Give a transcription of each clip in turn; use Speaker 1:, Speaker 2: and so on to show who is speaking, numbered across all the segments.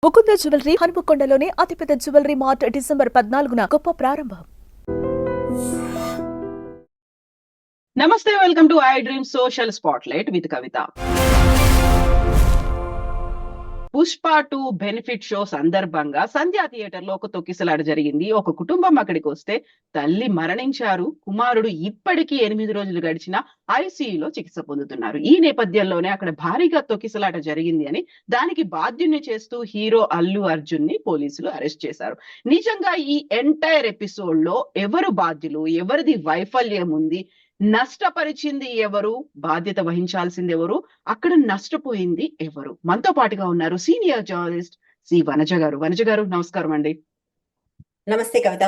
Speaker 1: Mukunda jewellery హనుమకొండలోని అతిపెద్ద jewellery mart December 14న గొప్ప ప్రారంభం.
Speaker 2: నమస్తే, welcome to I dream social spotlight with Kavitha. Pushpa 2 benefit show సందర్భంగా సంధ్యా థియేటర్ లో ఒక తొక్కిసలాట జరిగింది. ఒక కుటుంబం అక్కడికి వస్తే తల్లి మరణించారు, కుమారుడు ఇప్పటికీ 8 రోజులు గడిచిన ఐసీయూలో చికిత్స పొందుతున్నారు. ఈ నేపథ్యంలోనే అక్కడ భారీగా తొక్కిసలాట జరిగింది అని దానికి బాధ్యుని చేస్తూ హీరో అల్లు అర్జున్ ని పోలీసులు అరెస్ట్ చేశారు. నిజంగా ఈ ఎంటైర్ ఎపిసోడ్ లో ఎవరు బాధ్యులు, ఎవరిది వైఫల్యం ఉంది, నష్టపరిచింది ఎవరు, బాధ్యత వహించాల్సింది ఎవరు, అక్కడ నష్టపోయింది ఎవరు? మనతో పాటుగా ఉన్నారు సీనియర్ జర్నలిస్ట్ సి వనజ గారు. వనజ గారు, నమస్కారం అండి.
Speaker 3: నమస్తే కవిత.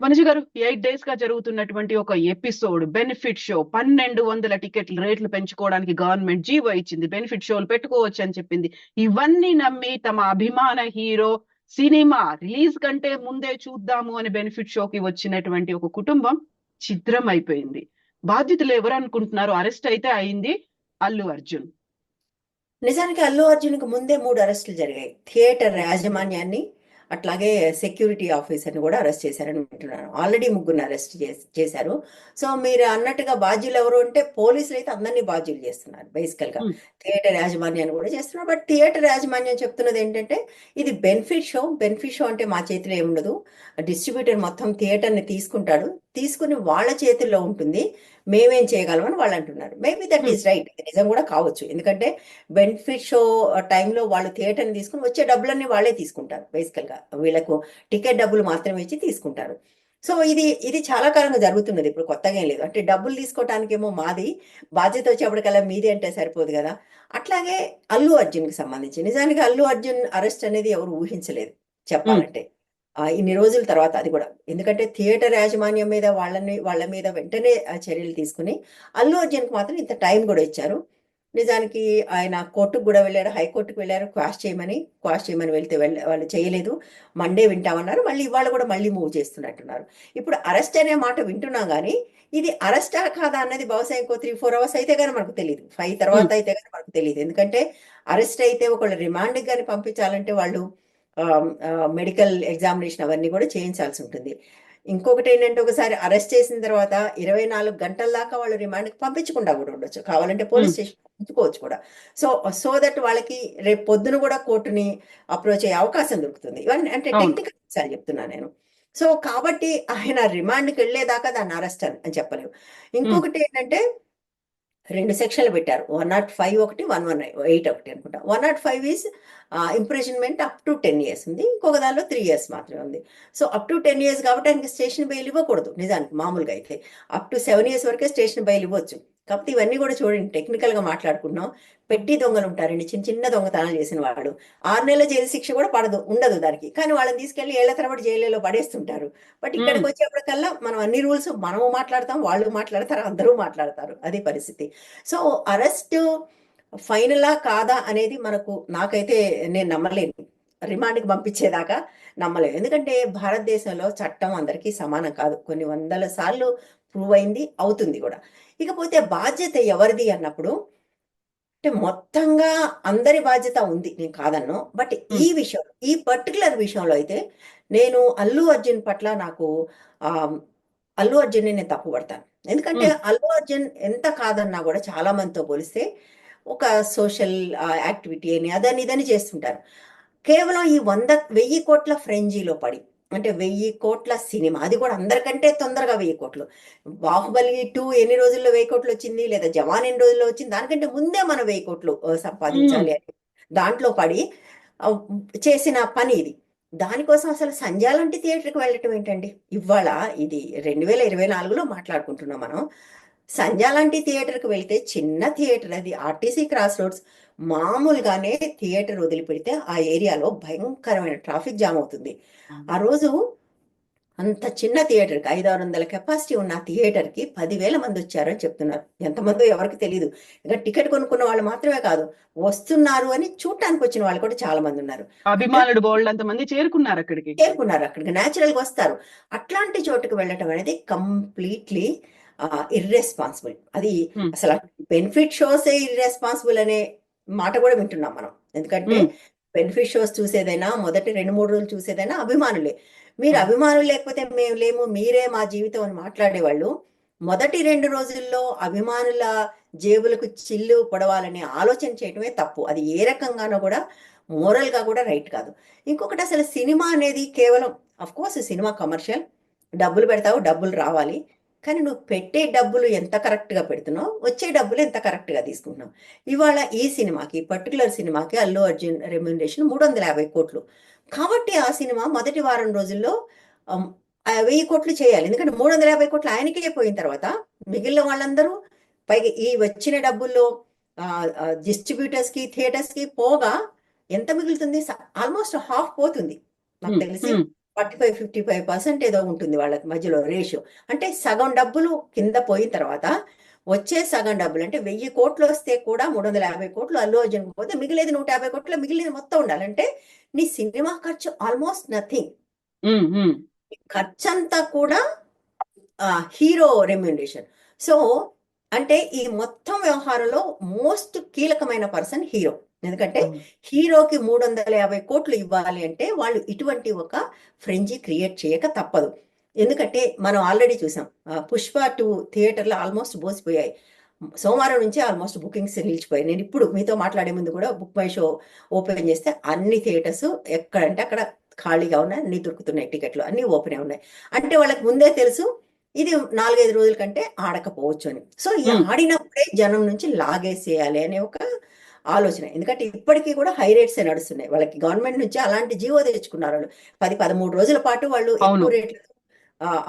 Speaker 2: వనజ గారు, 8 days గా జరుగుతున్నటువంటి ఒక ఎపిసోడ్ బెనిఫిట్ షో, 1200 టికెట్లు రేట్లు పెంచుకోవడానికి గవర్నమెంట్ జీవో ఇచ్చింది, బెనిఫిట్ షోలు పెట్టుకోవచ్చు అని చెప్పింది. ఇవన్నీ నమ్మి తమ అభిమాన హీరో సినిమా రిలీజ్ కంటే ముందే చూద్దాము అని బెనిఫిట్ షోకి వచ్చినటువంటి ఒక కుటుంబం ఛిద్రం అయిపోయింది. బాధ్యతలు ఎవరు అనుకుంటున్నారు? అరెస్ట్ అయితే అయింది అల్లు అర్జున్.
Speaker 3: నిజానికి అల్లు అర్జున్ కి ముందే 3 అరెస్టులు జరిగాయి. థియేటర్ యాజమాన్యాన్ని, అట్లాగే సెక్యూరిటీ ఆఫీసర్ని కూడా అరెస్ట్ చేశారని వింటున్నాను. ఆల్రెడీ 3 అరెస్ట్ చేశారు. సో మీరు అన్నట్టుగా బాధ్యులు ఎవరు అంటే పోలీసులు అయితే అందరినీ బాధ్యులు చేస్తున్నారు. బేసికల్ గా థియేటర్ యాజమాన్యాన్ని కూడా చేస్తున్నారు. బట్ థియేటర్ యాజమాన్యం చెప్తున్నది ఏంటంటే ఇది బెనిఫిట్ షో. బెనిఫిట్ షో అంటే మా చేతిలో ఏముండదు, డిస్ట్రిబ్యూటర్ మొత్తం థియేటర్ని తీసుకుంటాడు, తీసుకుని వాళ్ళ చేతుల్లో ఉంటుంది, మేమేం చేయగలమని వాళ్ళు అంటున్నారు. మేబీ దట్ ఈస్ రైట్, నిజం కూడా కావచ్చు. ఎందుకంటే బెనిఫిట్ షో టైంలో వాళ్ళు థియేటర్ని తీసుకుని వచ్చే డబ్బులన్నీ వాళ్ళే తీసుకుంటారు. బేసికల్ గా వీళ్ళకు టికెట్ డబ్బులు మాత్రమే ఇచ్చి తీసుకుంటారు. సో ఇది చాలా కాలంగా జరుగుతున్నది, ఇప్పుడు కొత్తగా ఏం లేదు. అంటే డబ్బులు తీసుకోవటానికేమో మాది, బాధ్యత వచ్చేప్పటికల్లా మీది అంటే సరిపోదు కదా. అట్లాగే అల్లు అర్జున్కి సంబంధించి నిజానికి అల్లు అర్జున్ అరెస్ట్ అనేది ఎవరు ఊహించలేదు చెప్పాలంటే. ఇన్ని రోజుల తర్వాత అది కూడా, ఎందుకంటే థియేటర్ యాజమాన్యం మీద వాళ్ళ మీద వెంటనే చర్యలు తీసుకుని అల్లు అర్జున్కి మాత్రం ఇంత టైం కూడా ఇచ్చారు. నిజానికి ఆయన కోర్టుకు కూడా వెళ్ళారు, హైకోర్టుకు వెళ్ళారు క్వాష్ చేయమని వెళ్తే వాళ్ళు చేయలేదు. మండే వింటామన్నారు, మళ్ళీ ఇవాళ కూడా మళ్ళీ మూవ్ చేస్తున్నట్టున్నారు. ఇప్పుడు అరెస్ట్ అనే మాట వింటున్నాం కానీ ఇది అరెస్టా కాదా అన్నది బహుశా ఇంకో 3-4 hours అయితే కానీ మనకు తెలియదు, 5 తర్వాత అయితే కానీ మనకు తెలియదు. ఎందుకంటే అరెస్ట్ అయితే ఒకళ్ళు రిమాండ్కి కానీ పంపించాలంటే వాళ్ళు మెడికల్ ఎగ్జామినేషన్ అవన్నీ కూడా చేయించాల్సి ఉంటుంది. ఇంకొకటి ఏంటంటే ఒకసారి అరెస్ట్ చేసిన తర్వాత 24 గంటల దాకా వాళ్ళు రిమాండ్కి పంపించకుండా కూడా ఉండొచ్చు, కావాలంటే పోలీస్ స్టేషన్ పంపించుకోవచ్చు కూడా. సో దట్ వాళ్ళకి రేపు పొద్దున కూడా కోర్టుని అప్రోచ్ అయ్యే అవకాశం దొరుకుతుంది. ఇవన్నీ అంటే టెక్నికల్ విషయాలు చెప్తున్నా నేను. సో కాబట్టి ఆయన రిమాండ్కి వెళ్ళేదాకా దాన్ని అరెస్ట్ అని చెప్పలేము. ఇంకొకటి ఏంటంటే 2 సెక్షన్లు పెట్టారు, 105 ఒకటి, 118 ఒకటి అనుకుంటా. 105 is imprisonment up to 10 years ఉంది, ఇంకొక దానిలో 3 years మాత్రమే ఉంది. సో అప్ టు 10 years కాబట్టి ఆయనకి స్టేషన్ బెయిల్ ఇవ్వకూడదు. నిజానికి మామూలుగా అయితే అప్ టు 7 years వరకే స్టేషన్ బెయిల్ ఇవ్వచ్చు. కాబట్టి ఇవన్నీ కూడా చూడండి, టెక్నికల్గా మాట్లాడుకున్నాం. పెట్టి దొంగలు ఉంటారండి, చిన్న దొంగతనాలు చేసిన వాళ్ళు 6 నెలల జైలు శిక్ష కూడా ఉండదు దానికి, కానీ వాళ్ళని తీసుకెళ్లి ఏళ్ల తరబడి జైల్లో పడేస్తుంటారు. బట్ ఇక్కడికి వచ్చేప్పటికల్లా మనం అన్ని రూల్స్ మనము మాట్లాడతాం, వాళ్ళు మాట్లాడతారు, అందరూ మాట్లాడతారు, అది పరిస్థితి. సో అరెస్ట్ ఫైనలా కాదా అనేది నాకైతే నేను నమ్మలేను, రిమాండ్కి పంపించేదాకా నమ్మలేను. ఎందుకంటే భారతదేశంలో చట్టం అందరికీ సమానం కాదు, కొన్ని వందల సార్లు ప్రూవ్ అయింది, అవుతుంది కూడా. ఇకపోతే బాధ్యత ఎవరిది అన్నప్పుడు అంటే మొత్తంగా అందరి బాధ్యత ఉంది, నేను కాదన్ను. బట్ ఈ పర్టికులర్ విషయంలో అయితే నేను అల్లు అర్జున్ పట్ల అల్లు అర్జున్ని నేను తప్పు పడతాను. ఎందుకంటే అల్లు అర్జున్ ఎంత కాదన్నా కూడా చాలా మందితో పోలిస్తే ఒక సోషల్ యాక్టివిటీ అని అదని ఇదని చేస్తుంటారు. కేవలం ఈ 1000 కోట్ల ఫ్రెంజీలో పడి, అంటే 1000 కోట్ల సినిమా, అది కూడా అందరికంటే తొందరగా 1000 కోట్లు. బాహుబలి 2 ఎన్ని రోజుల్లో 1000 కోట్లు వచ్చింది, లేదా జవాన్ ఎన్ని రోజుల్లో వచ్చింది, దానికంటే ముందే మనం 1000 కోట్లు సంపాదించాలి అని దాంట్లో పడి చేసిన పని ఇది. దానికోసం అసలు సంధ్య లాంటి థియేటర్కి వెళ్ళటం ఏంటండి? ఇవాళ ఇది 2024లో మాట్లాడుకుంటున్నాం మనం. సంధ్య లాంటి థియేటర్కి వెళ్తే, చిన్న థియేటర్ అది, ఆర్టీసీ క్రాస్ రోడ్స్, మామూలుగానే థియేటర్ వదిలిపెడితే ఆ ఏరియాలో భయంకరమైన ట్రాఫిక్ జామ్ అవుతుంది. ఆ రోజు అంత చిన్న థియేటర్కి 500-600 కెపాసిటీ ఉన్న థియేటర్కి 10,000 మంది వచ్చారని చెప్తున్నారు. ఎంతమందో ఎవరికి తెలియదు. ఇంకా టికెట్ కొనుక్కున్న వాళ్ళు మాత్రమే కాదు, వస్తున్నారు అని చూడటానికి వచ్చిన వాళ్ళు కూడా చాలా మంది ఉన్నారు.
Speaker 2: అభిమానులు బోల్డ్ అంతమంది చేరుకున్నారు అక్కడికి
Speaker 3: న్యాచురల్గా వస్తారు. అట్లాంటి చోటుకు వెళ్ళటం అనేది కంప్లీట్లీ ఇర్రెస్పాన్సిబుల్. అది అసలు బెనిఫిట్ షోసే ఇర్రెస్పాన్సిబుల్ అనే మాట కూడా వింటున్నాం మనం. ఎందుకంటే బెనిఫిట్ షోస్ చూసేదైనా మొదటి 2-3 రోజులు చూసేదైనా అభిమానులే. మీరు అభిమానులు లేకపోతే మేము లేము, మీరే మా జీవితం అని మాట్లాడేవాళ్ళు మొదటి 2 రోజుల్లో అభిమానుల జేబులకు చిల్లు పొడవాలనే ఆలోచన చేయటమే తప్పు. అది ఏ రకంగానో కూడా మోరల్ గా కూడా రైట్ కాదు. ఇంకొకటి, అసలు సినిమా అనేది కేవలం కోర్స్ సినిమా కమర్షియల్, డబ్బులు పెడతావు, డబ్బులు రావాలి. కానీ నువ్వు పెట్టే డబ్బులు ఎంత కరెక్ట్ గా పెడుతున్నావు, వచ్చే డబ్బులు ఎంత కరెక్ట్ గా తీసుకుంటున్నావు. ఇవాళ ఈ సినిమాకి, పర్టికులర్ సినిమాకి అల్లు అర్జున్ రెమ్యునరేషన్ 350 కోట్లు. కాబట్టి ఆ సినిమా మొదటి వారం రోజుల్లో 1000 కోట్లు చేయాలి. ఎందుకంటే 350 కోట్లు ఆయనకే పోయిన తర్వాత మిగిలిన వాళ్ళందరూ, పైగా ఈ వచ్చిన డబ్బుల్లో డిస్ట్రిబ్యూటర్స్ కి, థియేటర్స్ కి పోగా ఎంత మిగులుతుంది? ఆల్మోస్ట్ హాఫ్ పోతుంది. నాకు తెలిసి 45-55% ఏదో ఉంటుంది వాళ్ళ మధ్యలో రేషియో. అంటే సగం డబ్బులు కింద పోయిన తర్వాత వచ్చే సగం డబ్బులు, అంటే 1000 కోట్లు వస్తే కూడా 350 కోట్లు అల్లు అర్జున్ పోతే మిగిలేదు 150 కోట్లు, మిగిలిన మొత్తం ఉండాలంటే నీ సినిమా ఖర్చు ఆల్మోస్ట్ నథింగ్. ఖర్చంతా కూడా హీరో రెమ్యునరేషన్. సో అంటే ఈ మొత్తం వ్యవహారంలో మోస్ట్ కీలకమైన పర్సన్ హీరో. ఎందుకంటే హీరోకి 350 కోట్లు ఇవ్వాలి అంటే వాళ్ళు ఇటువంటి ఒక ఫ్రెంజీ క్రియేట్ చేయక తప్పదు. ఎందుకంటే మనం ఆల్రెడీ చూసాం, పుష్ప 2 థియేటర్లో ఆల్మోస్ట్ బోసిపోయాయి. సోమవారం నుంచి ఆల్మోస్ట్ బుకింగ్స్ నిలిచిపోయాయి. నేను ఇప్పుడు మీతో మాట్లాడే ముందు కూడా బుక్ మై షో ఓపెన్ చేస్తే అన్ని థియేటర్స్ ఎక్కడంటే అక్కడ ఖాళీగా ఉన్నాయి, అన్ని దొరుకుతున్నాయి, టికెట్లు అన్ని ఓపెన్ ఉన్నాయి. అంటే వాళ్ళకి ముందే తెలుసు ఇది 4-5 రోజుల కంటే ఆడకపోవచ్చు అని. సో ఈ ఆడినప్పుడే జనం నుంచి లాగేసేయాలి అనే ఒక ఆలోచన. ఎందుకంటే ఇప్పటికీ కూడా హై రేట్స్ నడుస్తున్నాయి. వాళ్ళకి గవర్నమెంట్ నుంచి అలాంటి జీవో తెచ్చుకున్నారు. వాళ్ళు 10-13 రోజుల పాటు వాళ్ళు ఎక్కువ రేట్లు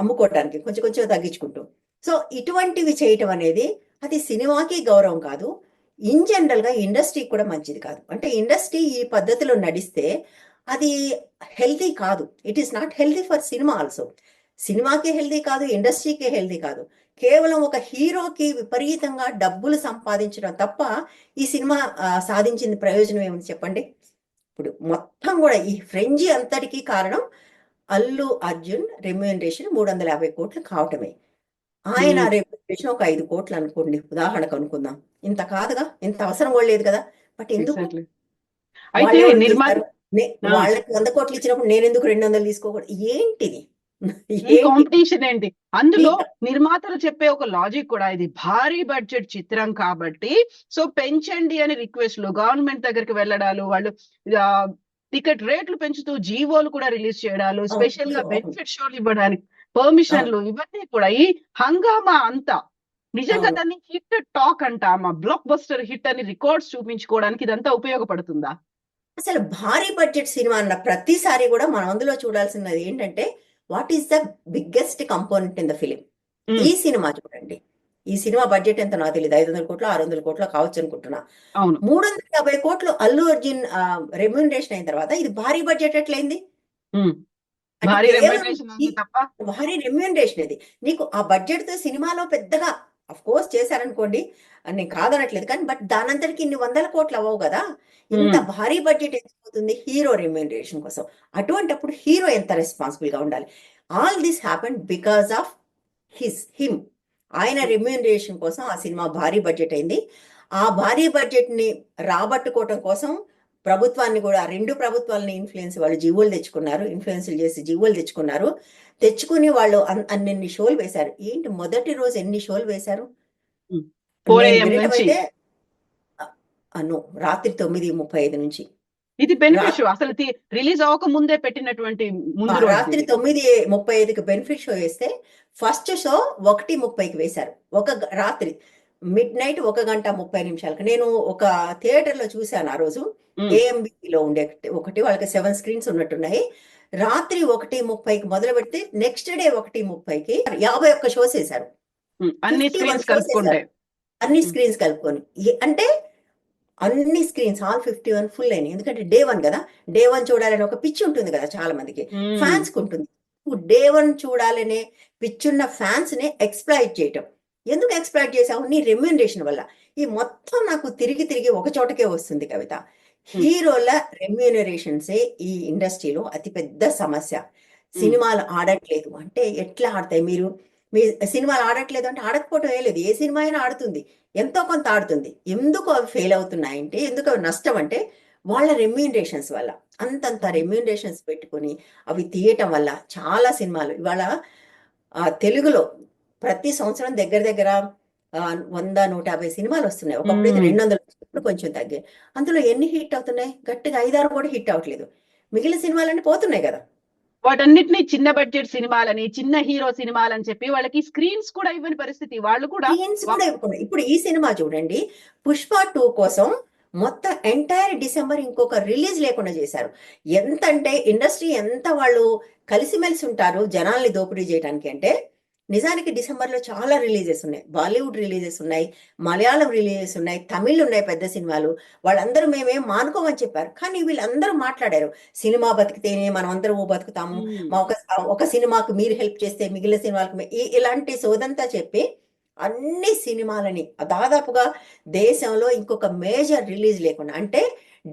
Speaker 3: అమ్ముకోవటానికి కొంచెం కొంచెం తగ్గించుకుంటూ. సో ఇటువంటివి చేయటం అనేది అది సినిమాకి గౌరవం కాదు, ఇన్ జనరల్ గా ఇండస్ట్రీకి కూడా మంచిది కాదు. అంటే ఇండస్ట్రీ ఈ పద్ధతిలో నడిస్తే అది హెల్తీ కాదు. It is not healthy for cinema also. సినిమాకి హెల్తీ కాదు, ఇండస్ట్రీకి హెల్తీ కాదు. కేవలం ఒక హీరోకి విపరీతంగా డబ్బులు సంపాదించడం తప్ప ఈ సినిమా సాధించింది ప్రయోజనం ఏముంది చెప్పండి? ఇప్పుడు మొత్తం కూడా ఈ ఫ్రెంజీ అంతటికీ కారణం అల్లు అర్జున్ రెమ్యునరేషన్ 350 కోట్లు కావటమే. ఆయన రెమ్యునరేషన్ ఒక 5 కోట్లు అనుకోండి, ఉదాహరణకు అనుకుందాం. ఇంత కాదుగా, ఇంత అవసరం కూడా లేదు కదా. బట్ ఎందుకు వాళ్ళకి 100 కోట్లు ఇచ్చినప్పుడు నేను ఎందుకు 200 తీసుకోకూడదు? ఏంటిది
Speaker 2: ఈ కాంపిటీషన్ ఏంటి? అందులో నిర్మాతలు చెప్పే ఒక లాజిక్ కూడా, ఇది భారీ బడ్జెట్ చిత్రం కాబట్టి సో పెంచండి అని రిక్వెస్ట్లు, గవర్నమెంట్ దగ్గరికి వెళ్ళడాలు, వాళ్ళు టికెట్ రేట్లు పెంచుతూ జీవోలు కూడా రిలీజ్ చేయడాలు, స్పెషల్ గా బెనిఫిట్ షోలు ఇవ్వడానికి పర్మిషన్లు, ఇవన్నీ కూడా ఈ హంగామా అంతా నిజంగా దాన్ని హిట్ టాక్ అంటామా, బ్లాక్ బస్టర్ హిట్ అని రికార్డ్స్ చూపించుకోవడానికి ఇదంతా ఉపయోగపడుతుందా?
Speaker 3: అసలు భారీ బడ్జెట్ సినిమా అన్న ప్రతిసారి కూడా మనం అందులో చూడాల్సినది ఏంటంటే what is the biggest component in the film. ఈ సినిమా చూడండి, ఈ సినిమా బడ్జెట్ ఎంత నాకు తెలియదు, 500 కోట్లు 600 కోట్లు కావచ్చు అనుకుంటున్నా. 350 కోట్లు అల్లు అర్జున్ రెమ్యునరేషన్ అయిన తర్వాత ఇది భారీ బడ్జెట్ ఎట్లయింది? భారీ రెమ్యునరేషన్ ఇది. నీకు ఆ బడ్జెట్ తో సినిమాలో పెద్దగా అఫ్ కోర్స్ చేశారనుకోండి, నేను కాదనట్లేదు, కానీ బట్ దానంతటికి ఇన్ని 100 కోట్లు అవ్వవు కదా. ఇంత భారీ బడ్జెట్ ఎందుకు అవుతుంది? హీరో రెమ్యునరేషన్ కోసం. అటువంటిప్పుడు హీరో ఎంత రెస్పాన్సిబుల్ గా ఉండాలి? All this happen because of him. ఆయన రెమ్యునరేషన్ కోసం ఆ సినిమా భారీ బడ్జెట్ అయింది. ఆ భారీ బడ్జెట్ ని రాబట్టుకోవటం కోసం ప్రభుత్వాన్ని కూడా, 2 ప్రభుత్వాలని ఇన్ఫ్లుయెన్స్, వాళ్ళు జీవోలు తెచ్చుకున్నారు, ఇన్ఫ్లుయెన్స్లు చేసి జీవోలు తెచ్చుకున్నారు. తెచ్చుకుని వాళ్ళు అన్ని షోలు వేశారు. ఏంటి మొదటి రోజు ఎన్ని షోలు వేశారు? రాత్రి 9:35 నుంచి.
Speaker 2: ఇది బెనిఫిట్ షో అసలు రిలీజ్ అవ్వక ముందే పెట్టినటువంటి
Speaker 3: రాత్రి 9:35కి బెనిఫిట్ షో వేస్తే ఫస్ట్ షో 1:30కి వేశారు. రాత్రి మిడ్ నైట్ 1:30 నేను ఒక థియేటర్ లో చూశాను ఆ రోజు. ఏఎంబిలో ఉండే ఒకటి, వాళ్ళకి 7 స్క్రీన్స్ ఉన్నట్టున్నాయి. రాత్రి 1:30కి మొదలు పెడితే నెక్స్ట్ డే 1:30కి 51 షోస్ వేశారు.
Speaker 2: అన్ని స్క్రీన్స్
Speaker 3: కలుపుకొని. అంటే అన్ని స్క్రీన్స్ ఆల్ 51 ఫుల్ అయినాయి. ఎందుకంటే డే 1 కదా, డే 1 చూడాలని ఒక పిచ్చి ఉంటుంది కదా చాలా మందికి, ఫ్యాన్స్ కు ఉంటుంది. డే 1 చూడాలనే పిచ్చున్న ఫ్యాన్స్ ని ఎక్స్ప్లాయిట్ చేయటం. ఎందుకు ఎక్స్ప్లాయిట్ చేసావు? నీ రెమ్యునరేషన్ వల్ల. ఈ మొత్తం నాకు తిరిగి ఒక చోటకే వస్తుంది కవిత. హీరోల రెమ్యూనరేషన్సే ఈ ఇండస్ట్రీలో అతిపెద్ద సమస్య. సినిమాలు ఆడట్లేదు అంటే ఎట్లా ఆడతాయి? మీ సినిమాలు ఆడట్లేదు అంటే ఆడకపోవటం ఏ లేదు, ఏ సినిమా అయినా ఆడుతుంది, ఎంతో కొంత ఆడుతుంది. ఎందుకు అవి ఫెయిల్ అవుతున్నాయంటే, ఎందుకు అవి నష్టం అంటే వాళ్ళ రెమ్యూనరేషన్స్ వల్ల అంతంత రెమ్యూనరేషన్స్ పెట్టుకుని అవి తీయటం వల్ల చాలా సినిమాలు ఇవాళ తెలుగులో ప్రతి సంవత్సరం దగ్గర దగ్గర 100-150 సినిమాలు వస్తున్నాయి. ఒకప్పుడు అయితే 200 ఇప్పుడు కొంచెం తగ్గాయి. అందులో ఎన్ని హిట్ అవుతున్నాయి? గట్టిగా 5-6 కూడా హిట్ అవ్వట్లేదు. మిగిలిన సినిమాలన్నీ పోతున్నాయి కదా.
Speaker 2: వాటన్నిటిని చిన్న బడ్జెట్ సినిమాలని, చిన్న హీరో సినిమాలని చెప్పి వాళ్ళకి స్క్రీన్స్ కూడా ఇవ్వని పరిస్థితి. వాళ్ళు కూడా
Speaker 3: సీన్స్ కూడా ఇవ్వకుండా ఇప్పుడు ఈ సినిమా చూడండి, పుష్ప 2 కోసం మొత్తం ఎంటైర్ డిసెంబర్ ఇంకొక రిలీజ్ లేకుండా చేశారు. ఎంత అంటే ఇండస్ట్రీ ఎంత వాళ్ళు కలిసిమెలిసి ఉంటారు జనాల్ని దోపిడీ చేయడానికి అంటే, నిజానికి డిసెంబర్లో చాలా రిలీజెస్ ఉన్నాయి. బాలీవుడ్ రిలీజెస్ ఉన్నాయి, మలయాళం రిలీజెస్ ఉన్నాయి, తమిళ్ ఉన్నాయి పెద్ద సినిమాలు. వాళ్ళందరూ మేమేం మానుకోమని చెప్పారు. కానీ వీళ్ళందరూ మాట్లాడారు, సినిమా బతికితేనే మనం అందరూ బతుకుతాము, మా ఒక సినిమాకు మీరు హెల్ప్ చేస్తే మిగిలిన సినిమాలకు ఇలాంటి సోదంతా చెప్పి అన్ని సినిమాలని దాదాపుగా దేశంలో ఇంకొక మేజర్ రిలీజ్ లేకుండా, అంటే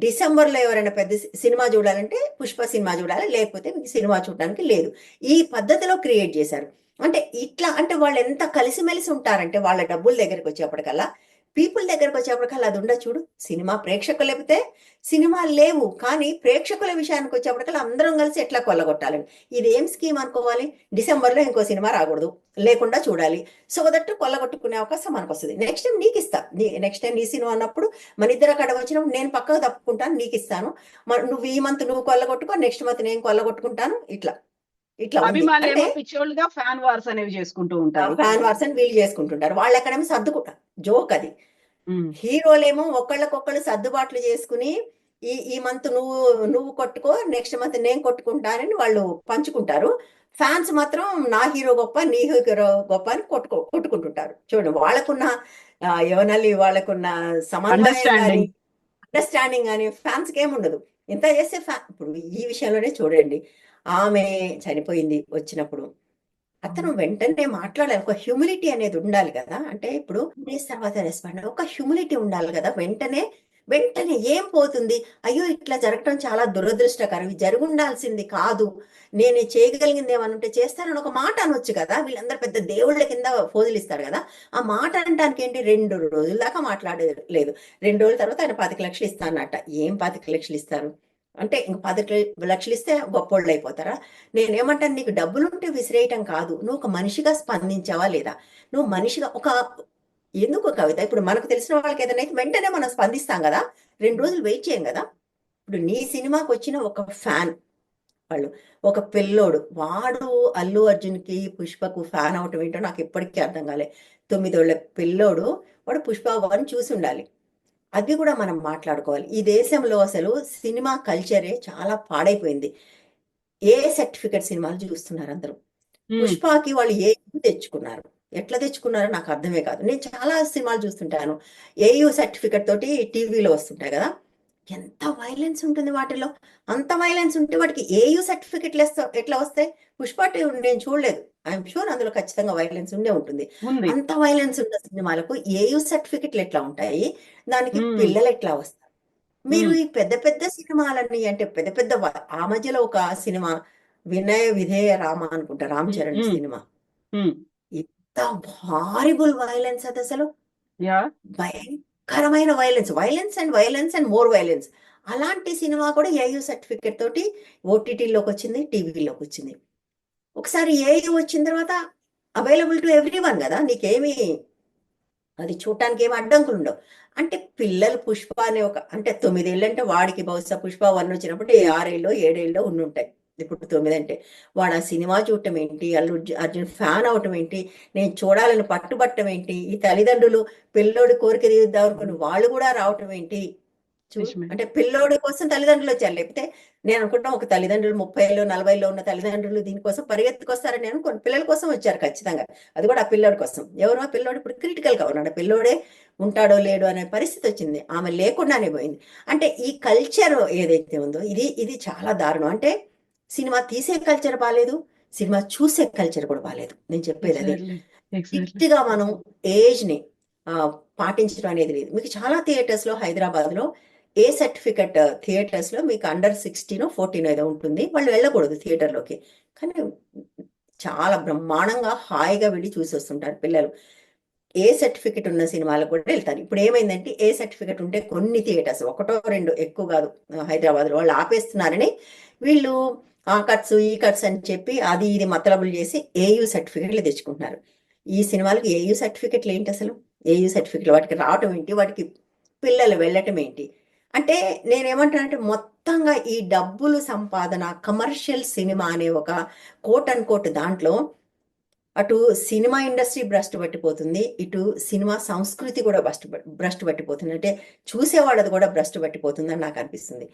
Speaker 3: డిసెంబర్లో ఎవరైనా పెద్ద సినిమా చూడాలంటే పుష్ప సినిమా చూడాలి, లేకపోతే మీకు సినిమా చూడడానికి లేదు. ఈ పద్ధతిలో క్రియేట్ చేశారు. అంటే ఇట్లా అంటే వాళ్ళు ఎంత కలిసిమెలిసి ఉంటారంటే వాళ్ళ డబ్బుల దగ్గరికి వచ్చేప్పటికల్లా, పీపుల్ దగ్గరకు వచ్చేప్పటికల్లా అది ఉండదు చూడు. సినిమా ప్రేక్షకులు లేకపోతే సినిమాలు లేవు, కానీ ప్రేక్షకుల విషయానికి వచ్చేప్పటికల్లా అందరం కలిసి ఎట్లా కొల్లగొట్టాలని. ఇది ఏం స్కీమ్ అనుకోవాలి? డిసెంబర్లో ఇంకో సినిమా రాకూడదు, లేకుండా చూడాలి. సో దట్ కొల్లగొట్టుకునే అవకాశం మనకు వస్తుంది. నెక్స్ట్ టైం నీకు ఇస్తా, నెక్స్ట్ టైం నీ సినిమా అన్నప్పుడు మన ఇద్దరు అక్కడ వచ్చినప్పుడు నేను పక్కకు తప్పుకుంటాను, నీకు ఇస్తాను. నువ్వు ఈ మంత్ నువ్వు కొల్లగొట్టుకో, నెక్స్ట్ మంత్ నేను కొల్లగొట్టుకుంటాను. ఇట్లా ఇట్లా
Speaker 2: అభిమానులు పిచ్చోళ్ళుగా ఫ్యాన్ వార్స్ అనేవి చేసుకుంటూ ఉంటారు.
Speaker 3: ఫ్యాన్ వార్స్ అని వీళ్ళు చేసుకుంటుంటారు. వాళ్ళు ఎక్కడేమో సర్దుకుంటారు. జోక్ అది. హీరోలేమో ఒకళ్ళకొకళ్ళు సర్దుబాట్లు చేసుకుని ఈ మంత్ నువ్వు కొట్టుకో, నెక్స్ట్ మంత్ నేను కొట్టుకుంటానని వాళ్ళు పంచుకుంటారు. ఫ్యాన్స్ మాత్రం నా హీరో గొప్ప, నీ హీరో గొప్ప అని కొట్టుకుంటుంటారు. చూడండి, వాళ్ళకున్న యవనల్లి, వాళ్ళకున్న సమన్వయం, అండర్స్టాండింగ్ అని ఫ్యాన్స్కి ఏముండదు. ఎంత చేస్తే ఇప్పుడు ఈ విషయంలోనే చూడండి, ఆమె చనిపోయింది వచ్చినప్పుడు అతను వెంటనే మాట్లాడాలి. ఒక హ్యూమిలిటీ అనేది ఉండాలి కదా. అంటే ఇప్పుడు డేస్ తర్వాత రెస్పాండ్ ఒక హ్యూమిలిటీ ఉండాలి కదా. వెంటనే ఏం పోతుంది, అయ్యో ఇట్లా జరగటం చాలా దురదృష్టకరం, ఇది జరుగుండాల్సింది కాదు, నేను చేయగలిగింది ఏమనుంటే చేస్తానని ఒక మాట అనొచ్చు కదా. వీళ్ళందరూ పెద్ద దేవుళ్ళ కింద ఫోజులు ఇస్తారు కదా. ఆ మాట అనటానికి ఏంటి, 2 రోజుల దాకా మాట్లాడలేదు. 2 రోజుల తర్వాత ఆయన 25 లక్షలు ఇస్తానట. ఏం 25 లక్షలు ఇస్తారు అంటే, ఇంక 10 లక్షలు ఇస్తే గొప్పోళ్ళు అయిపోతారా? నేనేమంటాను, నీకు డబ్బులుంటే విసిరేయటం కాదు, నువ్వు ఒక మనిషిగా స్పందించావా లేదా? నువ్వు మనిషిగా ఎందుకు కవిత, ఇప్పుడు మనకు తెలిసిన వాళ్ళకి ఏదైనా వెంటనే మనం స్పందిస్తాం కదా, 2 రోజులు వెయిట్ చేయం కదా. ఇప్పుడు నీ సినిమాకి వచ్చిన ఒక ఫ్యాన్, వాళ్ళు ఒక పిల్లోడు, వాడు అల్లు అర్జున్కి పుష్పకు ఫ్యాన్ అవటం ఏంటో నాకు ఇప్పటికీ అర్థం కాలే. 9 ఏళ్ల పిల్లోడు, వాడు పుష్ప 1 చూసి ఉండాలి. అది కూడా మనం మాట్లాడుకోవాలి. ఈ దేశంలో అసలు సినిమా కల్చరే చాలా పాడైపోయింది. ఏ సర్టిఫికెట్ సినిమాలు చూస్తున్నారు అందరూ. పుష్పకి వాళ్ళు ఏ తెచ్చుకున్నారు, ఎట్లా తెచ్చుకున్నారో నాకు అర్థమే కాదు. నేను చాలా సినిమాలు చూస్తుంటాను, ఏయూ సర్టిఫికెట్ తోటి టీవీలో వస్తుంటాయి కదా. ఎంత వైలెన్స్ ఉంటుంది వాటిలో. అంత వైలెన్స్ ఉంటే వాటికి ఏయూ సర్టిఫికెట్లు ఎట్లా వస్తాయి? పుష్ప నేను చూడలేదు, ఐఎమ్ షూర్ అందులో ఖచ్చితంగా వైలెన్స్ ఉండే ఉంటుంది. అంత వైలెన్స్ ఉన్న సినిమాలకు ఏయూ సర్టిఫికెట్లు ఎట్లా ఉంటాయి? దానికి పిల్లలు ఎట్లా వస్తారు? మీరు ఈ పెద్ద పెద్ద సినిమాలన్నీ అంటే పెద్ద ఆ మధ్యలో ఒక సినిమా వినయ విధేయ రామ అనుకుంటా, రామ్ చరణ్ సినిమా, ఎంత హారిబుల్ వైలెన్స్ అది అసలు. భయంకరమైన వైలెన్స్ అండ్ మోర్ వైలెన్స్. అలాంటి సినిమా కూడా ఏయూ సర్టిఫికెట్ తోటి ఓటీటీలోకి వచ్చింది, టీవీలోకి వచ్చింది. ఒకసారి ఏయూ వచ్చిన తర్వాత అవైలబుల్ టు ఎవ్రీవన్ కదా, నీకేమి అది చూడటానికి ఏమి అడ్డంకులు ఉండవు. అంటే పిల్లలు పుష్ప అనే అంటే 9 ఏళ్ళు అంటే వాడికి బహుశా పుష్ప 1 వచ్చినప్పుడు 6 ఏళ్ళు 7 ఏళ్ళు ఉండుంటాయి. ఇప్పుడు 9 అంటే వాడు ఆ సినిమా చూడటం ఏంటి, అల్లు అర్జున్ ఫ్యాన్ అవటం ఏంటి, నేను చూడాలని పట్టుబట్టం ఏంటి, ఈ తల్లిదండ్రులు పిల్లోడి కోరిక తీరుద్దాం అనుకుని వాళ్ళు కూడా రావటం ఏంటి. అంటే పిల్లోడి కోసం తల్లిదండ్రులు వచ్చారు. లేకపోతే నేను అనుకుంటాం ఒక తల్లిదండ్రులు 30లో 40లో ఉన్న తల్లిదండ్రులు దీనికోసం పరిగెత్తుకొస్తారని అనుకోండి, పిల్లల కోసం వచ్చారు ఖచ్చితంగా. అది కూడా ఆ పిల్లోడి కోసం. ఎవరో ఆ పిల్లోడు ఇప్పుడు క్రిటికల్ గా ఉన్నాడు, పిల్లోడే ఉంటాడో లేడో అనే పరిస్థితి వచ్చింది. ఆమె లేకుండానే పోయింది. అంటే ఈ కల్చర్ ఏదైతే ఉందో ఇది చాలా దారుణం. అంటే సినిమా తీసే కల్చర్ బాగాలేదు, సినిమా చూసే కల్చర్ కూడా బాగాలేదు. నేను చెప్పేది అది. స్ట్రిక్ట్ గా మనం ఏజ్ ని పాటించడం అనేది లేదు. మీకు చాలా థియేటర్స్ లో హైదరాబాద్ లో ఏ సర్టిఫికెట్ థియేటర్స్ లో మీకు అండర్ 16 14 ఏదో ఉంటుంది, వాళ్ళు వెళ్ళకూడదు థియేటర్లోకి. కానీ చాలా బ్రహ్మాండంగా హాయిగా వెళ్ళి చూసి వస్తుంటారు పిల్లలు. ఏ సర్టిఫికెట్ ఉన్న సినిమాలకు కూడా వెళ్తారు. ఇప్పుడు ఏమైందంటే ఏ సర్టిఫికెట్ ఉంటే కొన్ని థియేటర్స్, ఒకటో రెండు, ఎక్కువ కాదు, హైదరాబాద్లో వాళ్ళు ఆపేస్తున్నారని వీళ్ళు ఆ కట్స్ ఈ కట్స్ అని చెప్పి అది ఇది మతలబులు చేసి ఏయూ సర్టిఫికెట్లు తెచ్చుకుంటున్నారు. ఈ సినిమాలకు ఏయూ సర్టిఫికెట్లు ఏంటి అసలు? ఏయూ సర్టిఫికెట్లు వాటికి రావటం ఏంటి, వాటికి పిల్లలు వెళ్ళటం ఏంటి? అంటే నేనేమంటానంటే మొత్తంగా ఈ డబ్బులు సంపాదన, కమర్షియల్ సినిమా అనే ఒక కోట్ అండ్ కోట్ దాంట్లో అటు సినిమా ఇండస్ట్రీ భ్రష్టు పట్టిపోతుంది, ఇటు సినిమా సంస్కృతి కూడా భ్రష్టు పట్టిపోతుంది. అంటే చూసేవాళ్ళది కూడా భ్రష్టు పట్టిపోతుంది అని నాకు అనిపిస్తుంది.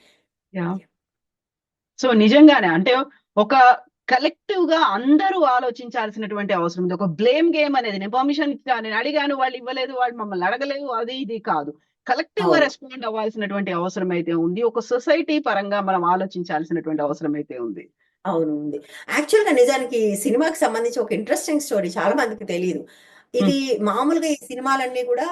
Speaker 2: సో నిజంగానే అంటే ఒక కలెక్టివ్ గా అందరూ ఆలోచించాల్సినటువంటి అవసరం ఉంది. ఒక బ్లేమ్ గేమ్ అనేది, నేను పర్మిషన్ నేను అడిగాను వాళ్ళు ఇవ్వలేదు, వాళ్ళు మమ్మల్ని అడగలేదు, అది ఇది కాదు. కలెక్టివ్ గా
Speaker 3: అవును.
Speaker 2: రెస్పాండ్ అవ్వాల్సినటువంటి అవసరం అయితే ఉంది. ఒక సొసైటీ పరంగా మనం ఆలోచించాల్సినటువంటి అవసరం అయితే ఉంది.
Speaker 3: అవును, ఉంది. యాక్చువల్‌గా నిజానికి ఈ సినిమాకి సంబంధించి ఒక ఇంట్రెస్టింగ్ స్టోరీ చాలా మందికి తెలీదు. ఇది మామూలుగా ఈ సినిమాలన్నీ కూడా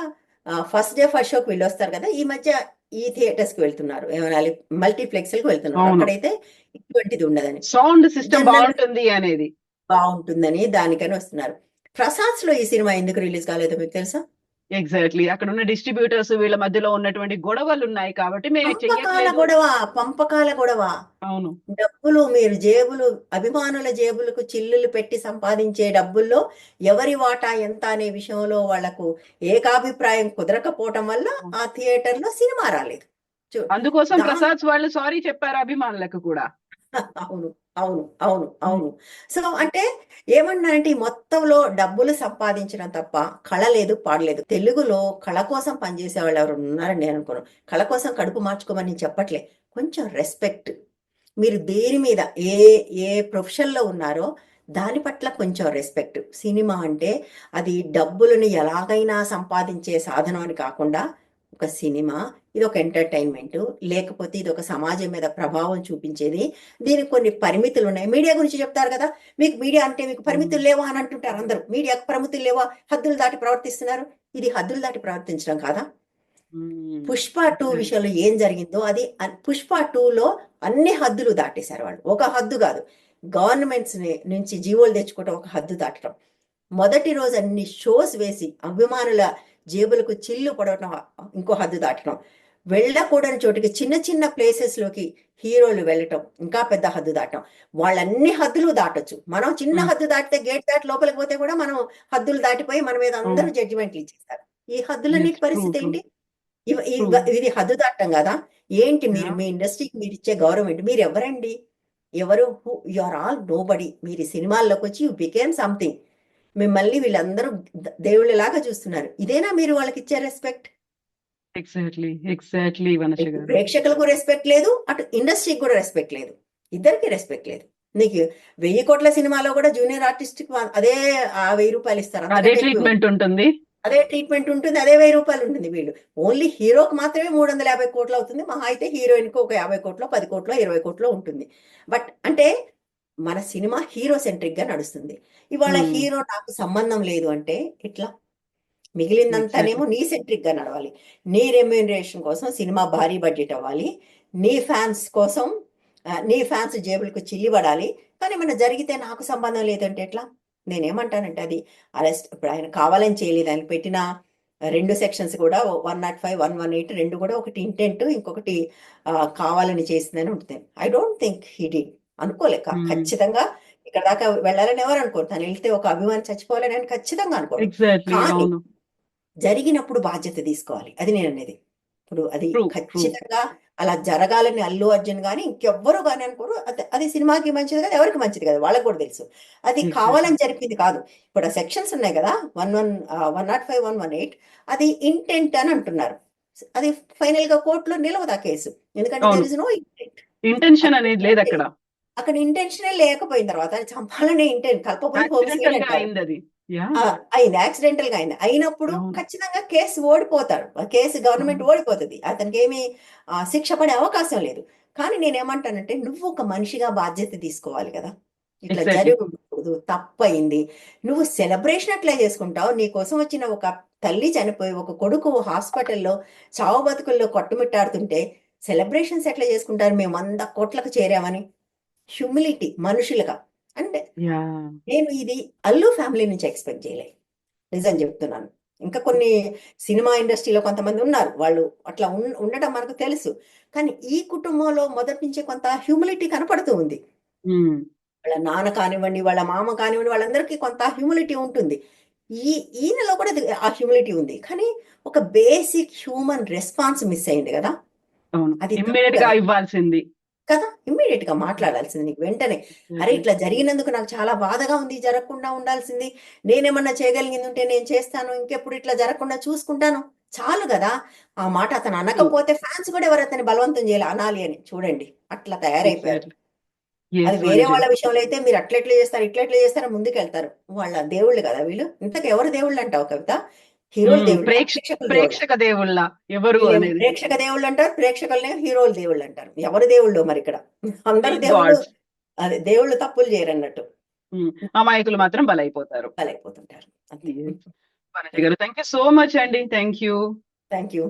Speaker 3: ఫస్ట్ డే ఫస్ట్ షోకి వెళ్ళొస్తారు కదా! ఈ మధ్య ఈ థియేటర్స్‌కి వెళ్తున్నారు. ఏమనాలి, మల్టీప్లెక్స్‌లకి వెళ్తున్నారు.
Speaker 2: అవును.
Speaker 3: అక్కడైతే ఇటువంటిది ఉండదని.
Speaker 2: సౌండ్ సిస్టమ్
Speaker 3: జనరల్‌గా
Speaker 2: బాగుంటుంది అనేది.
Speaker 3: బావుంటుందని దానికని వస్తున్నారు. 'ప్రసాద్స్‌లో' ఈ సినిమా ఎందుకు రిలీజ్ కాలేదో మీకు తెలుసా?
Speaker 2: ఎగ్జాక్ట్లీ. అక్కడ ఉన్న డిస్ట్రిబ్యూటర్స్ వీళ్ళ మధ్యలో ఉన్నటువంటి గొడవలు ఉన్నాయి కాబట్టి మేము
Speaker 3: పంపకాల
Speaker 2: చెయ్యట్లేదు.
Speaker 3: గొడవ, పంపకాల గొడవ.
Speaker 2: అవును.
Speaker 3: డబ్బులు మీరు జేబులు, అభిమానుల జేబులకు చిల్లులు పెట్టి సంపాదించే డబ్బుల్లో ఎవరి వాటా ఎంత అనే విషయంలో వాళ్లకు ఏకాభిప్రాయం కుదరకపోవటం వల్ల ఆ థియేటర్లో సినిమా రాలేదు.
Speaker 2: అందుకోసం
Speaker 3: దా
Speaker 2: ప్రసాద్ వాళ్ళు సారీ చెప్పారు అభిమానులకు కూడా.
Speaker 3: అవును, అవును, అవును, అవును. సో అంటే ఏమన్నానంటే ఈ మొత్తంలో డబ్బులు సంపాదించడం తప్ప కళ లేదు, పాడలేదు. తెలుగులో కళ కోసం పనిచేసే వాళ్ళు ఎవరు ఉన్నారని నేను అనుకోను. కళ కోసం కడుపు మార్చుకోమని నేను చెప్పట్లే. కొంచెం రెస్పెక్ట్. మీరు దేని మీద ఏ ఏ ప్రొఫెషన్‌లో ఉన్నారో దాని పట్ల కొంచెం రెస్పెక్ట్. సినిమా అంటే అది డబ్బులను ఎలాగైనా సంపాదించే సాధనం అని కాకుండా ఒక సినిమా, ఇది ఒక ఎంటర్‌టైన్‌మెంట్, లేకపోతే ఇది ఒక సమాజం మీద ప్రభావం చూపించేది. దీనికి కొన్ని పరిమితులు ఉన్నాయి. మీడియా గురించి చెప్తారు కదా! మీకు మీడియా అంటే మీకు పరిమితులు లేవా అని అంటుంటారు అందరూ. మీడియాకు పరిమితులు లేవా? హద్దులు దాటి ప్రవర్తిస్తున్నారు. ఇది హద్దులు దాటి ప్రవర్తించడం కాదా? 'పుష్ప 2' విషయంలో ఏం జరిగిందో అది 'పుష్ప 2లో అన్ని హద్దులు దాటేశారు వాళ్ళు. ఒక హద్దు కాదు. గవర్నమెంట్స్ నుంచి జీవోలు తెచ్చుకోవటం ఒక హద్దు దాటడం. మొదటి రోజు అన్ని షోస్ వేసి అభిమానుల జేబులకు చిల్లు పడవటం ఇంకో హద్దు దాటడం. వెళ్ళకూడని చోటికి చిన్న చిన్న ప్లేసెస్‌లోకి హీరోలు వెళ్ళటం ఇంకా పెద్ద హద్దు దాటడం. వాళ్ళన్ని హద్దులు దాటొచ్చు. మనం చిన్న హద్దు దాటితే గేట్ దాటి లోపలికి పోతే కూడా మనం హద్దులు దాటిపోయి మన మీద అందరూ జడ్జిమెంట్లు ఇచ్చేస్తారు. ఈ హద్దులన్నిటి పరిస్థితి ఏంటి? ఇది హద్దు దాటం కదా! ఏంటి మీరు మీ ఇండస్ట్రీకి మీరిచ్చే గౌరవం ఏంటి? మీరెవరండి? ఎవరు? You are all nobody. మీరు ఈ సినిమాల్లోకొచ్చి యూ బికేమ్ సంథింగ్. మిమ్మల్ని వీళ్ళందరూ దేవుళ్ళలాగా చూస్తున్నారు. ఇదేనా మీరు వాళ్ళకిచ్చే రెస్పెక్ట్?
Speaker 2: ఎగ్జాక్ట్లీ వనజ
Speaker 3: ఇటు
Speaker 2: గారు.
Speaker 3: ప్రేక్షకులకు రెస్పెక్ట్ లేదు, అటు ఇండస్ట్రీకి కూడా రెస్పెక్ట్ లేదు. ఇద్దరికీ రెస్పెక్ట్ లేదు. నీకు 1000 కోట్ల సినిమాలో కూడా జూనియర్ ఆర్టిస్ట్‌కి అదే ₹1000 ఇస్తారు.
Speaker 2: అదే
Speaker 3: అంతకంటే ఎక్కువ
Speaker 2: ట్రీట్మెంట్ ఉంటుంది.
Speaker 3: అదే ట్రీట్మెంట్ ఉంటుంది. అదే ₹1000 ఉంటుంది. వీళ్ళు ఓన్లీ హీరోకి మాత్రమే 350 కోట్లు అవుతుంది. మహా అయితే హీరోయిన్‌కి ఒక 50 కోట్లో, 10 కోట్లో, 20 కోట్లో ఉంటుంది. బట్ అంటే మన సినిమా హీరో సెంట్రిక్‌గా నడుస్తుంది. ఇవాళ హీరో నాకు సంబంధం లేదు అంటే ఎట్లా? మిగిలిందంతానేమో నీ సెంట్రిక్‌గా నడవాలి. నీ రెమ్యూనరేషన్ కోసం సినిమా భారీ బడ్జెట్ అవ్వాలి. నీ ఫ్యాన్స్ కోసం నీ ఫ్యాన్స్ జేబులకు చిల్లి పడాలి. కానీ ఏమన్నా జరిగితే నాకు సంబంధం లేదంటే ఎట్లా? నేనేమంటానంటే అది అరెస్ట్. ఇప్పుడు ఆయన కావాలని చేయలేదు. ఆయన పెట్టిన 2 సెక్షన్స్ కూడా 105, 118 2 కూడా ఒకటి ఇంటెంట్, ఇంకొకటి కావాలని చేసిందని ఉంటుంది. I don't think he did. అనుకోలే. ఖచ్చితంగా ఇక్కడ దాకా వెళ్ళాలని ఎవరు అనుకోరు. తను వెళ్తే ఒక అభిమాని చచ్చిపోవాలని ఆయన ఖచ్చితంగా అనుకోరు.
Speaker 2: ఎగ్జాక్ట్లీ.
Speaker 3: కానీ
Speaker 2: అవును.
Speaker 3: జరిగినప్పుడు బాధ్యత తీసుకోవాలి. అది నేననేది. ఇప్పుడు అది
Speaker 2: ట్రూ.
Speaker 3: ఖచ్చితంగా అలా జరగాలని అల్లు అర్జున్ గాని ఇంకెవ్వరు గాని అనుకోరు. అది సినిమాకి మంచిది కాదు, ఎవరికి మంచిది కాదు. వాళ్ళకి కూడా తెలుసు. అది కావాలని జరిపింది కాదు. ఇప్పుడు ఆ సెక్షన్స్ ఉన్నాయి కదా! 105, 118 అది ఇంటెంట్ అని అంటున్నారు. అది ఫైనల్‌గా కోర్ట్‌లో నిలవదు ఆ కేసు. ఎందుకంటే there is no intent.
Speaker 2: Intention అనేది లేదు అక్కడ.
Speaker 3: అక్కడ ఇంటెన్షనే లేకపోయిన తర్వాత అది చంపాలనే ఇంటెంట్, కల్పబుల్ హోమిసైడ్
Speaker 2: యాక్సిడెంటల్ గా
Speaker 3: అంటారు.
Speaker 2: అయింది అది.
Speaker 3: అయింది. యాక్సిడెంటల్‌గా అయింది. అయినప్పుడు
Speaker 2: అవును.
Speaker 3: ఖచ్చితంగా కేసు ఓడిపోతాడు. ఆ కేసు గవర్నమెంట్ ఓడిపోతది. అతనికేమి శిక్ష పడే అవకాశం లేదు. కానీ నేనేమంటానంటే నువ్వు ఒక మనిషిగా బాధ్యత తీసుకోవాలి కదా! ఇట్లా
Speaker 2: ఎగ్జాక్ట్లీ.
Speaker 3: జరగకూడదు. తప్పయింది. నువ్వు సెలబ్రేషన్ ఎట్లా చేసుకుంటావు? నీ కోసం వచ్చిన ఒక తల్లి చనిపోయి, ఒక కొడుకు హాస్పిటల్‌లో చావు బతుకుల్లో కొట్టుమిట్టాడుతుంటే సెలబ్రేషన్స్ ఎట్లా చేసుకుంటారు? మేము 100 కోట్లకు చేరామని. హ్యూమిలిటీ మనుషులుగా. అంటే
Speaker 2: యాహ్!
Speaker 3: నేను ఇది అల్లు ఫ్యామిలీ నుంచి ఎక్స్‌పెక్ట్ చేయలే. నిజం చెప్తున్నాను. ఇంకా కొన్ని సినిమా ఇండస్ట్రీలో కొంతమంది ఉన్నారు, వాళ్ళు అట్లా ఉండడం మనకు తెలుసు. కానీ ఈ కుటుంబంలో మొదటి నుంచే కొంత హ్యూమిలిటీ కనపడుతూ ఉంది.
Speaker 2: ఉమ్,
Speaker 3: వాళ్ళ నాన్న కానివ్వండి, వాళ్ళ మామ కానివ్వండి, వాళ్ళందరికీ కొంత హ్యూమిలిటీ ఉంటుంది. ఈయనలో కూడా ఆ హ్యూమిలిటీ ఉంది, కానీ ఒక బేసిక్ హ్యూమన్ రెస్పాన్స్ మిస్ అయింది కదా.
Speaker 2: అవును,
Speaker 3: అది తప్పు
Speaker 2: ఇమ్మీడియట్ గా
Speaker 3: కదా.
Speaker 2: ఇవ్వాల్సింది.
Speaker 3: కదా, ఇమ్మీడియట్ గా మాట్లాడాల్సింది నీకు వెంటనే. అరే ఇట్లా జరిగినందుకు నాకు చాలా బాధగా ఉంది, జరగకుండా ఉండాల్సింది, నేనేమన్నా చేయగలిగింది ఉంటే నేను చేస్తాను, ఇంకెప్పుడు ఇట్లా జరగకుండా చూసుకుంటాను, చాలు కదా. ఆ మాట అతను అనకపోతే ఫ్యాన్స్ కూడా ఎవరు అతన్ని బలవంతం చేయాలి అనాలి అని. చూడండి అట్లా తయారైపోయారు. అది వేరే వాళ్ళ విషయంలో అయితే మీరు అట్లెట్లా చేస్తారు, ఇట్లెట్లా చేస్తారో ముందుకెళ్తారు. వాళ్ళ దేవుళ్ళు కదా వీళ్ళు. ఇంతకు ఎవరు దేవుళ్ళు అంటావు కవిత? హీరోలు దేవుళ్ళు, ప్రేక్షకుల దేవుళ్ళు.
Speaker 2: ప్రేక్షక దేవుళ్ళ ఎవరు
Speaker 3: వీళ్ళేమో
Speaker 2: అనేది
Speaker 3: ప్రేక్షక దేవుళ్ళు అంటారు, ప్రేక్షకులనే హీరోలు దేవుళ్ళు అంటారు. ఎవరు దేవుళ్ళు మరి ఇక్కడ? అందరు దేవుళ్ళు,
Speaker 2: గాడ్స్.
Speaker 3: అదే దేవుళ్ళు తప్పులు చేయరన్నట్టు
Speaker 2: అమాయకులు మాత్రం బలైపోతారు.
Speaker 3: బలైపోతుంటారు. అంతే.
Speaker 2: వనజ గారు, థ్యాంక్ యూ సో మచ్ అండి. Thank you.
Speaker 3: Thank you.